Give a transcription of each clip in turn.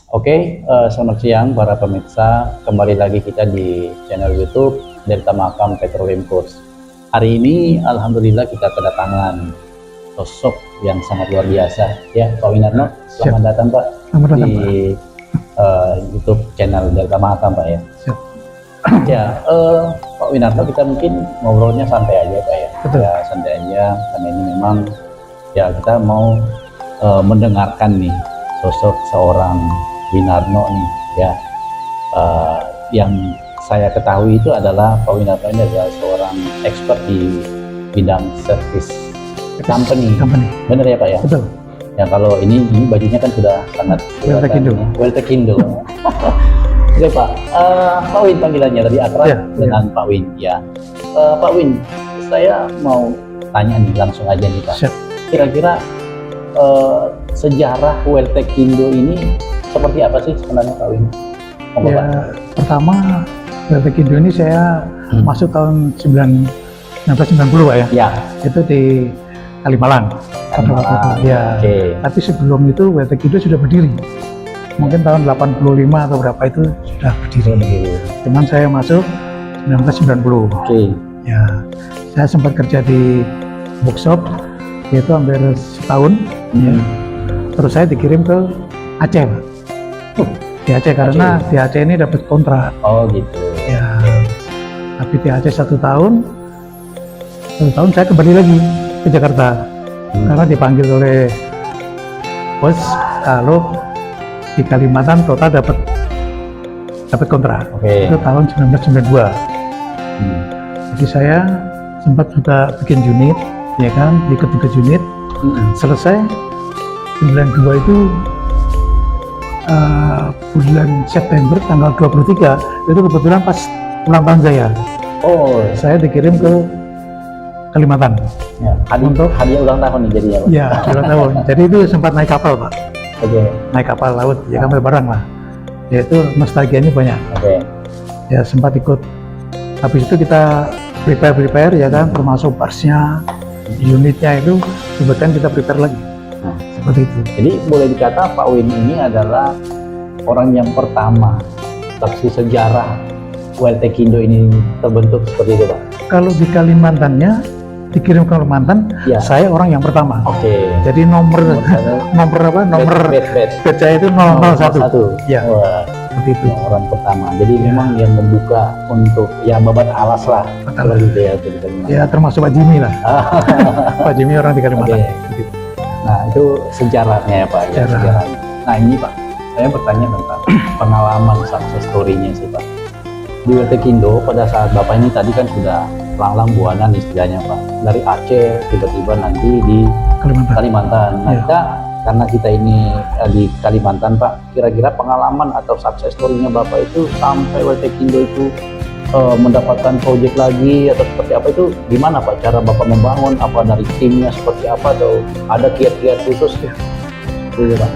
Oke, selamat siang para pemirsa. Kembali lagi kita di channel YouTube Delta Makam Petroleum Course. Hari ini, alhamdulillah kita kedatangan sosok yang sangat luar biasa, ya Pak Winarno. Selamat datang Pak Selamat datang, di YouTube channel Delta Makam Pak ya. Siap. Ya, Pak Winarno, kita mungkin ngobrolnya santai aja Pak ya. Betul. Ya santai aja, karena ini memang ya kita mau mendengarkan nih sosok seorang Winarno nih ya, yang saya ketahui itu adalah Pak Winarno ini adalah seorang expert di bidang service company. Benar ya Pak ya? Betul. Ya kalau ini bajunya kan sudah sangat Weltekindo. Oke Pak, Pak Win panggilannya tadi akrab dengan Pak Win ya. Pak Win, saya mau tanya nih langsung aja nih Pak. Siap. Kira-kira sejarah Weltekindo ini seperti apa sih sebenarnya Pak Win? Ya, pertama Weltekindo ini saya masuk tahun 1990 Pak ya. Ya. Itu di Kalimalang. Ya. Okay. Tapi sebelum itu Weltekindo sudah berdiri. Mungkin tahun 85 atau berapa itu sudah berdiri. Cuman saya masuk 1990. Oke. Ya. Saya sempat kerja di workshop yaitu hampir setahun. Ya. Terus saya dikirim ke Aceh Pak. Di Aceh karena di Aceh ini dapat kontrak. Oh gitu. Ya, tapi di Aceh satu tahun saya kembali lagi ke Jakarta karena dipanggil oleh bos kalau di Kalimantan total dapat kontrak. Itu tahun 1992. Jadi saya sempat juga bikin unit, ya kan, ikut unit. Selesai 92 itu bulan September tanggal 23 itu kebetulan pas ulang tahun saya. Oh, saya dikirim ke Kalimantan. Ya, untuk hadiah ulang tahun nih jadi ya Pak? Ya, ulang tahun. Jadi itu sempat naik kapal Pak. Oke. Naik kapal laut, ya kan barang lah. Ya itu nostalgianya banyak. Oke. Ya sempat ikut. Habis itu kita prepare ya kan, termasuk parsnya, unitnya itu kebetulan kita prepare lagi. Nah, seperti itu. Jadi boleh dikata Pak Win ini adalah orang yang pertama saksi sejarah Weltekindo ini terbentuk seperti itu Pak. Kalau di Kalimantannya dikirim ke Kalimantan, ya. Saya orang yang pertama. Oke. Jadi nomor bed saya itu 001. Ya. Wah, seperti itu. Orang pertama. Jadi memang yang membuka untuk ya babat alas lah. Kalau gitu ya. Ya termasuk Pak Jimmy lah. Pak Jimmy orang di Kalimantan. Okay. Nah itu sejarahnya ya Pak. Sejarahnya. Nah ini Pak, saya bertanya tentang pengalaman success story-nya sih Pak. Di Weltekindo pada saat Bapak ini tadi kan sudah langlang buana istilahnya Pak. Dari Aceh tiba-tiba nanti di Kalimantan. Nah karena kita ini di Kalimantan Pak, kira-kira pengalaman atau success story-nya Bapak itu sampai Weltekindo itu mendapatkan proyek lagi atau seperti apa itu gimana Pak cara Bapak membangun, apa dari timnya seperti apa atau ada kiat-kiat khusus ya? Gitu, Pak.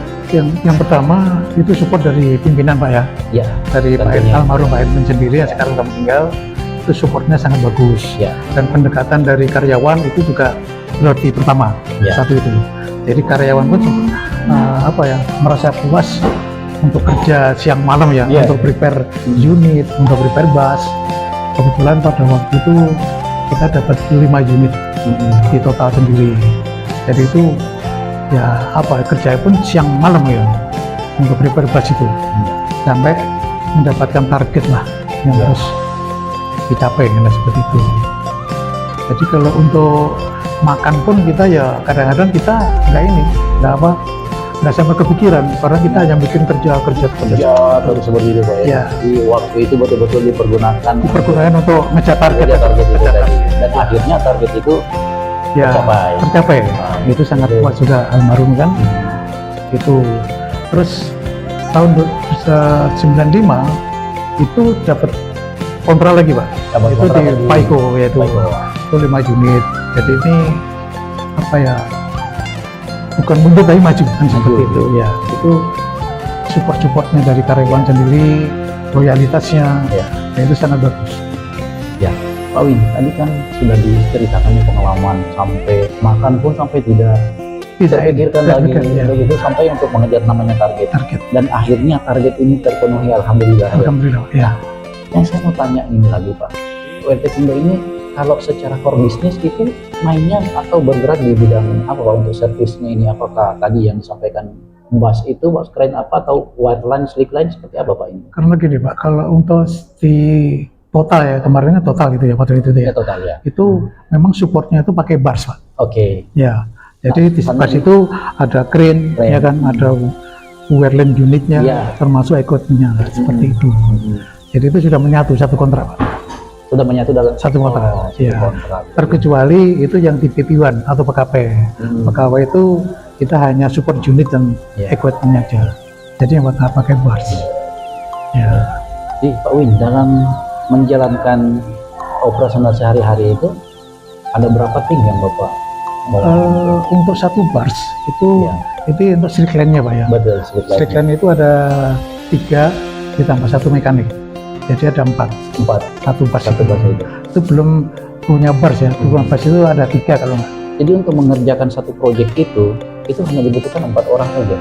Yang pertama itu support dari pimpinan Pak ya. Ya. Dari Pak almarhum Pak Edwin sendiri yang sekarang sudah meninggal, itu supportnya sangat bagus. Ya. Dan pendekatan dari karyawan itu juga prioritas pertama. Ya. Satu itu. Jadi karyawan pun merasa puas untuk kerja siang malam ya, untuk prepare unit, untuk prepare bus. Kebetulan pada waktu itu kita dapat 5 unit di total sendiri. Jadi itu ya kerja pun siang malam ya untuk prepare bus itu sampai mendapatkan target lah yang harus dicapai seperti itu. Jadi kalau untuk makan pun kita ya kadang-kadang kita nggak sampai kepikiran karena kita hanya bikin kerja terus seperti itu Pak ya. Di waktu itu betul-betul dipergunakan untuk ngejar target itu tadi. Dan akhirnya target itu tercapai. Itu sangat puas juga almarhum kan. Itu terus tahun 95 itu dapat kontrak lagi Pak. Itu di Paiko yaitu itu 5 unit. Jadi ini bukan mundur tapi maju kan seperti itu ya. Itu supportnya dari karyawan sendiri, loyalitasnya ya itu sangat bagus. Ya Pak Win, tadi kan sudah diceritakan pengalaman sampai makan pun sampai tidak Tidak terpikirkan lagi begitu sampai untuk mengejar namanya target. Dan akhirnya target ini terpenuhi, alhamdulillah. Alhamdulillah. Ya. Yang saya mau tanya ini lagi Pak, URT Kindo ini kalau secara core bisnis itu mainnya atau bergerak di bidang apa Pak untuk servisnya ini? Apakah tadi yang disampaikan bus itu bus crane apa atau wireline, slickline seperti apa Pak ini? Karena gini Pak, kalau untuk di total ya, kemarinnya total gitu ya pada itu ya. Total ya. Itu memang supportnya itu pakai bars Pak. Oke. Ya. Jadi di bars itu ada crane, ya kan, ada wireline unitnya, termasuk equipment-nya seperti itu. Jadi itu sudah menyatu satu kontrak Pak. Sudah menyatu dalam satu kontrak. Kontrak. Terkecuali itu yang di PP1 atau PKP. PKW itu kita hanya support unit dan equipment aja. Jadi yang pakai bars. Ya. Jadi Pak Win dalam menjalankan operasional sehari-hari itu ada berapa tim yang Bapak? Untuk satu bars itu untuk slickline-nya Pak ya. Betul, slickline itu ada 3 ditambah 1 mekanik. Jadi ada 4. Satu bars itu belum punya bars ya. Punya bars itu ada 3 kalau nggak. Jadi untuk mengerjakan satu proyek itu hanya dibutuhkan 4 orang saja.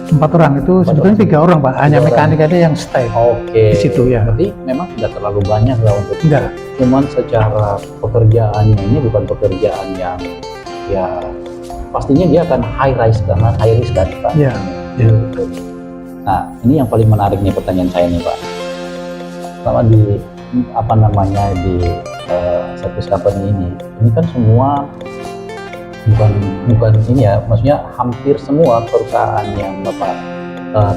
4 orang itu sebetulnya 3 orang Pak. Hanya mekanik aja yang stay. Oke. Di situ ya. Berarti memang tidak terlalu banyak lah untuk. Enggak. Cuman secara pekerjaannya ini bukan pekerjaan yang ya pastinya dia akan high risk karena high risk kan Pak. Iya. Nah ini yang paling menarik nih pertanyaan saya nih Pak. Kalau di apa namanya di service company ini kan semua bukan ini ya, maksudnya hampir semua perusahaan yang Bapak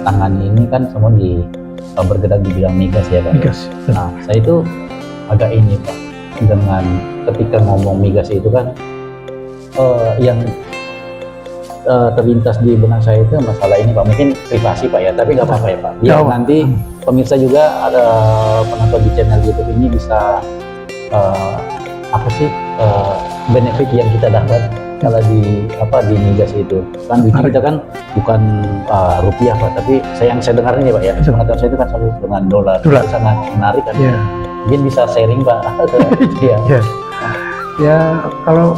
tangani ini kan semua bergerak di bidang migas ya Pak. Migas. Nah saya itu agak ini Pak dengan ketika ngomong migas itu kan yang terlintas di benak saya itu masalah ini Pak, mungkin privasi Pak ya, tapi nggak apa-apa ya Pak. Biar nanti pemirsa juga ada penonton di channel YouTube ini bisa apa sih benefit yang kita dapat kalau di migas itu kan duit kita kan bukan rupiah Pak, tapi yang saya dengar ini Pak ya, pengetahuan saya itu kan selalu dengan dolar. Sangat menarik kan. Mungkin bisa sharing Pak. Ya kalau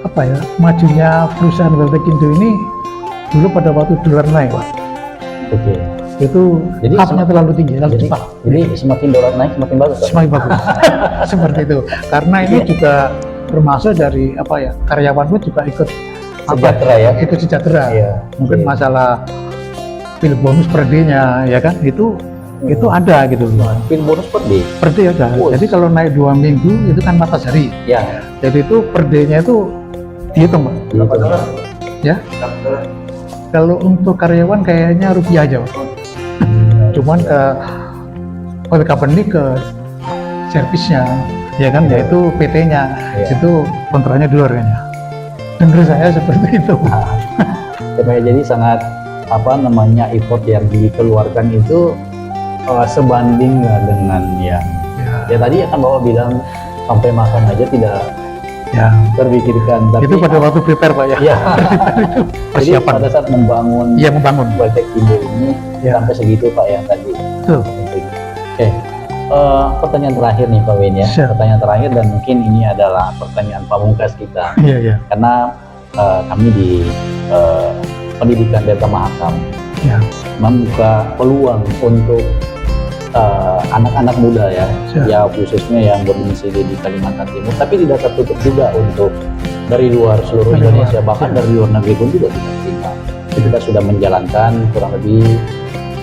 apa ya, majunya perusahaan URT Kindo ini dulu pada waktu dolar naik Pak. Oke. Itu jadi upnya terlalu tinggi, terlalu cepat. Jadi semakin dolar naik semakin bagus Pak? Semakin bagus. Seperti itu. Karena ini juga termasuk dari apa ya, karyawan pun juga ikut sejahtera ya. Ikut sejahtera. Mungkin masalah pil bonus per D-nya ya kan, itu ada gitu. Pil bonus per D? Per D ada. Jadi kalau naik 2 minggu itu kan 14 hari. Ya. Jadi itu per D-nya itu dihitung Pak. Ya. Kalau untuk karyawan kayaknya rupiah aja Pak. Cuman oleh company ke servisnya ya kan, yaitu PT-nya itu kontraknya dolar kayaknya. Dengar saya seperti itu. Jadi sangat apa namanya effort yang dikeluarkan itu sebanding dengan ya tadi kan Bapak bilang sampai makan aja tidak terpikirkan. Tapi itu pada waktu prepare Pak ya. Itu persiapan. Jadi pada saat membangun URT Kindo ini sampai segitu Pak ya tadi. Betul. Oke. Pertanyaan terakhir nih Pak Win ya. Pertanyaan terakhir dan mungkin ini adalah pertanyaan pamungkas kita. Karena kami di pendidikan Delta Mahakam membuka peluang untuk anak-anak muda ya khususnya yang berdomisili di Kalimantan Timur, tapi tidak tertutup juga untuk dari luar seluruh Indonesia, bahkan dari luar negeri pun juga kita terima. Kita sudah menjalankan kurang lebih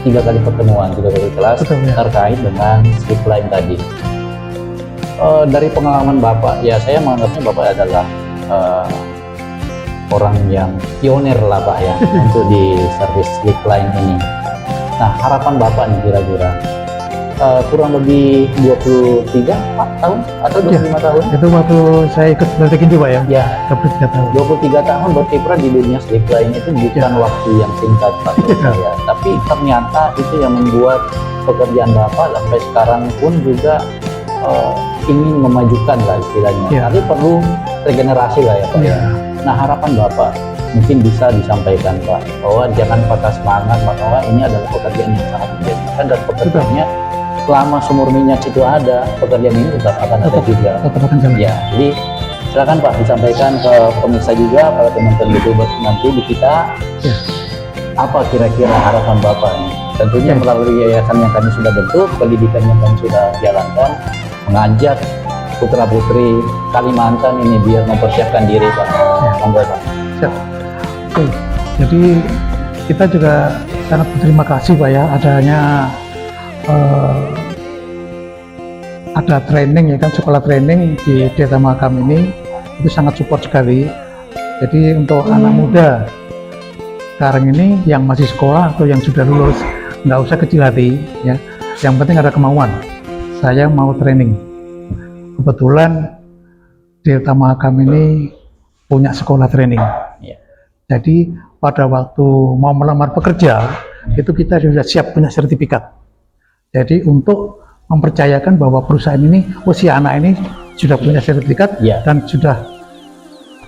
3 kali pertemuan, 3 kali kelas terkait dengan slickline tadi. Dari pengalaman Bapak, ya saya menganggapnya Bapak adalah orang yang pionir lah Pak ya untuk di service slickline ini. Nah harapan Bapak nih kira-kira kurang lebih 23 tahun atau 25 tahun? Itu waktu saya ikut URT Kindo Pak ya? 23 tahun. 23 tahun berkiprah di dunia slickline itu bukan waktu yang singkat Pak ya. Tapi ternyata itu yang membuat pekerjaan Bapak sampai sekarang pun juga ingin memajukan lah istilahnya. Tapi perlu regenerasi lah ya Pak ya. Nah harapan Bapak mungkin bisa disampaikan Pak bahwa jangan patah semangat bahwa ini adalah pekerjaan yang sangat menjanjikan dan pekerjaannya selama sumur minyak itu ada, pekerjaan ini tetap akan ada juga. Tetap akan jalan. Ya, jadi Silakan Pak disampaikan ke pemirsa juga, para teman-teman YouTuber nanti di kita. Ya. Apa kira-kira harapan Bapak nih? Tentunya melalui yayasan yang kami sudah bentuk, pendidikan yang kami sudah jalankan, mengajak putra-putri Kalimantan ini biar mempersiapkan diri Pak. Monggo Pak. Siap. Oke. Jadi kita juga sangat berterima kasih Pak ya adanya ada training ya kan, sekolah training di Desa Mahakam ini itu sangat support sekali. Jadi untuk anak muda sekarang ini yang masih sekolah atau yang sudah lulus, nggak usah kecil hati ya, yang penting ada kemauan. Saya mau training. Kebetulan Desa Mahakam ini punya sekolah training. Jadi pada waktu mau melamar pekerja itu kita sudah siap punya sertifikat. Jadi untuk mempercayakan bahwa perusahaan ini, si anak ini sudah punya sertifikat dan sudah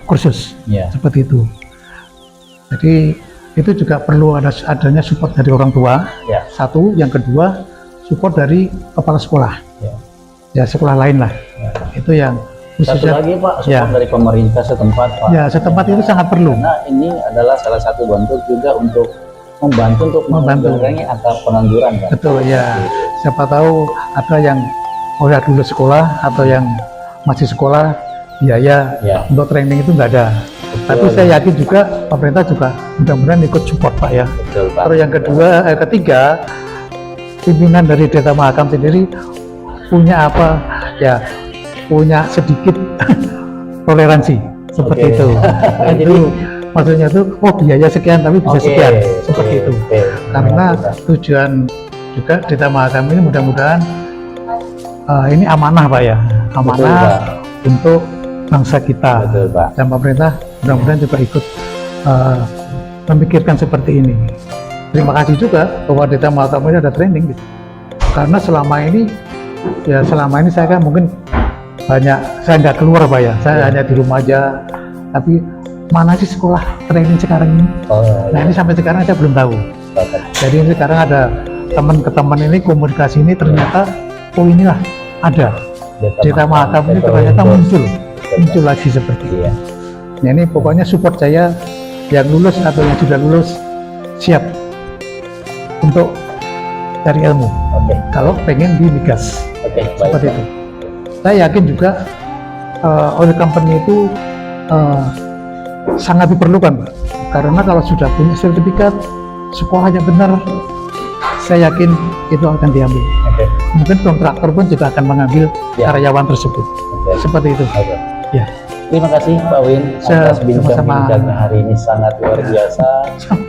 kursus seperti itu. Jadi itu juga perlu adanya support dari orang tua. Satu, yang kedua support dari kepala sekolah. Ya sekolah lain lah. Itu yang satu lagi Pak, support dari pemerintah setempat Pak. Ya setempat itu sangat perlu. Karena ini adalah salah satu bentuk juga untuk membantu mengurangi angka pengangguran Pak. Betul ya. Siapa tahu ada yang udah lulus sekolah atau yang masih sekolah, biaya untuk training itu nggak ada. Betul. Tapi saya yakin juga pemerintah juga mudah-mudahan ikut support Pak ya. Betul Pak. Terus yang ketiga, pimpinan dari Desa Mahakam sendiri punya apa ya, punya sedikit toleransi seperti itu. Itu maksudnya tuh biaya sekian tapi bisa sekian seperti itu. Karena tujuan juga Desa Mahakam ini mudah-mudahan ini amanah Pak ya, amanah untuk bangsa kita. Betul, Pak. Dan pemerintah mudah-mudahan juga ikut memikirkan seperti ini. Terima kasih juga bahwa Desa Mahakam ini ada training gitu. Karena selama ini saya kan mungkin saya nggak keluar Pak ya, saya hanya di rumah aja. Tapi mana sih sekolah training sekarang ini? Nah ini sampai sekarang saya belum tahu. Jadi ini sekarang ada teman ke teman ini komunikasi ini ternyata inilah ada Desa Mahakam ini ternyata muncul lagi seperti ini. Nah ini pokoknya support saya yang lulus atau yang sudah lulus siap untuk cari ilmu. Kalau pengen di migas seperti itu. Saya yakin juga oil company itu sangat diperlukan Pak. Karena kalau sudah punya sertifikat sekolah yang benar, saya yakin itu akan diambil. Mungkin kontraktor pun juga akan mengambil karyawan tersebut. Seperti itu. Ya. Terima kasih Pak Win atas bincang-bincangnya hari ini, sangat luar biasa.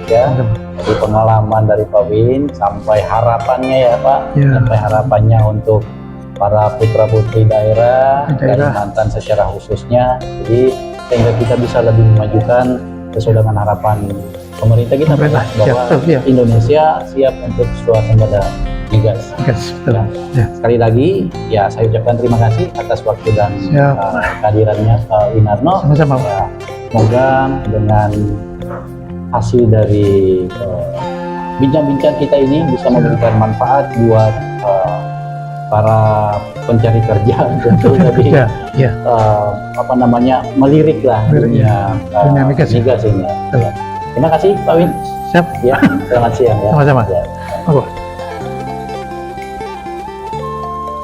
Ya. Dari pengalaman dari Pak Win sampai harapannya ya Pak, sampai harapannya untuk para putra-putri daerah Kalimantan secara khususnya. Jadi sehingga kita bisa lebih memajukan sesuai dengan harapan pemerintah kita bahwa Indonesia siap untuk swasembada migas. Sekali lagi ya saya ucapkan terima kasih atas waktu dan kehadirannya Pak Winarno. Sama-sama. Ya, semoga dengan hasil dari bincang-bincang kita ini bisa memberikan manfaat buat para pencari kerja tentu tadi melirik lah dunia migas ini. Terima kasih Pak Win. Siap. Ya, selamat siang ya. Sama-sama.